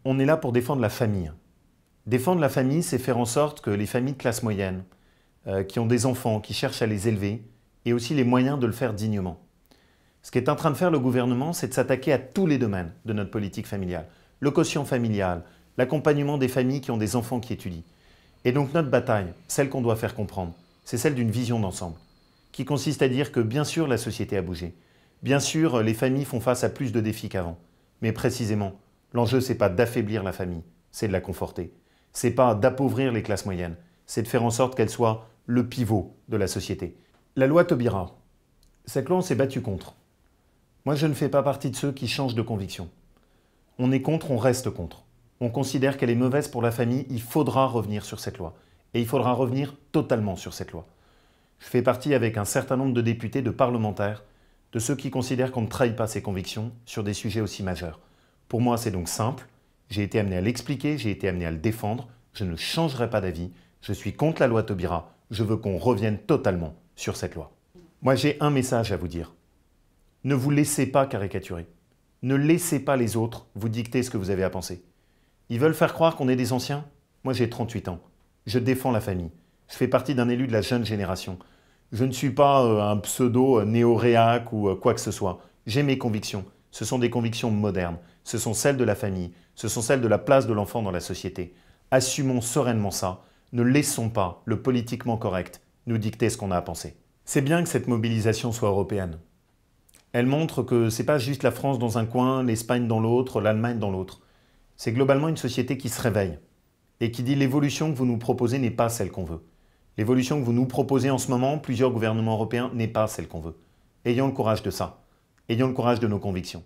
On est là pour défendre la famille. Défendre la famille, c'est faire en sorte que les familles de classe moyenne, qui ont des enfants, qui cherchent à les élever, aient aussi les moyens de le faire dignement. Ce qu'est en train de faire le gouvernement, c'est de s'attaquer à tous les domaines de notre politique familiale. Le quotient familial, l'accompagnement des familles qui ont des enfants qui étudient. Et donc notre bataille, celle qu'on doit faire comprendre, c'est celle d'une vision d'ensemble, qui consiste à dire que bien sûr la société a bougé, bien sûr les familles font face à plus de défis qu'avant, mais précisément, l'enjeu c'est pas d'affaiblir la famille, c'est de la conforter. C'est pas d'appauvrir les classes moyennes, c'est de faire en sorte qu'elle soit le pivot de la société. La loi Taubira, cette loi on s'est battu contre. Moi je ne fais pas partie de ceux qui changent de conviction. On est contre, on reste contre. On considère qu'elle est mauvaise pour la famille, il faudra revenir sur cette loi. Et il faudra revenir totalement sur cette loi. Je fais partie avec un certain nombre de députés, de parlementaires, de ceux qui considèrent qu'on ne trahit pas ses convictions sur des sujets aussi majeurs. Pour moi, c'est donc simple. J'ai été amené à l'expliquer, j'ai été amené à le défendre. Je ne changerai pas d'avis. Je suis contre la loi Taubira. Je veux qu'on revienne totalement sur cette loi. Moi, j'ai un message à vous dire. Ne vous laissez pas caricaturer. Ne laissez pas les autres vous dicter ce que vous avez à penser. Ils veulent faire croire qu'on est des anciens. Moi, j'ai 38 ans. Je défends la famille. Je fais partie d'un élu de la jeune génération. Je ne suis pas un pseudo néo-réac ou quoi que ce soit. J'ai mes convictions. Ce sont des convictions modernes. Ce sont celles de la famille. Ce sont celles de la place de l'enfant dans la société. Assumons sereinement ça. Ne laissons pas le politiquement correct nous dicter ce qu'on a à penser. C'est bien que cette mobilisation soit européenne. Elle montre que ce n'est pas juste la France dans un coin, l'Espagne dans l'autre, l'Allemagne dans l'autre. C'est globalement une société qui se réveille et qui dit l'évolution que vous nous proposez n'est pas celle qu'on veut. L'évolution que vous nous proposez en ce moment, plusieurs gouvernements européens, n'est pas celle qu'on veut. Ayons le courage de ça. Ayons le courage de nos convictions.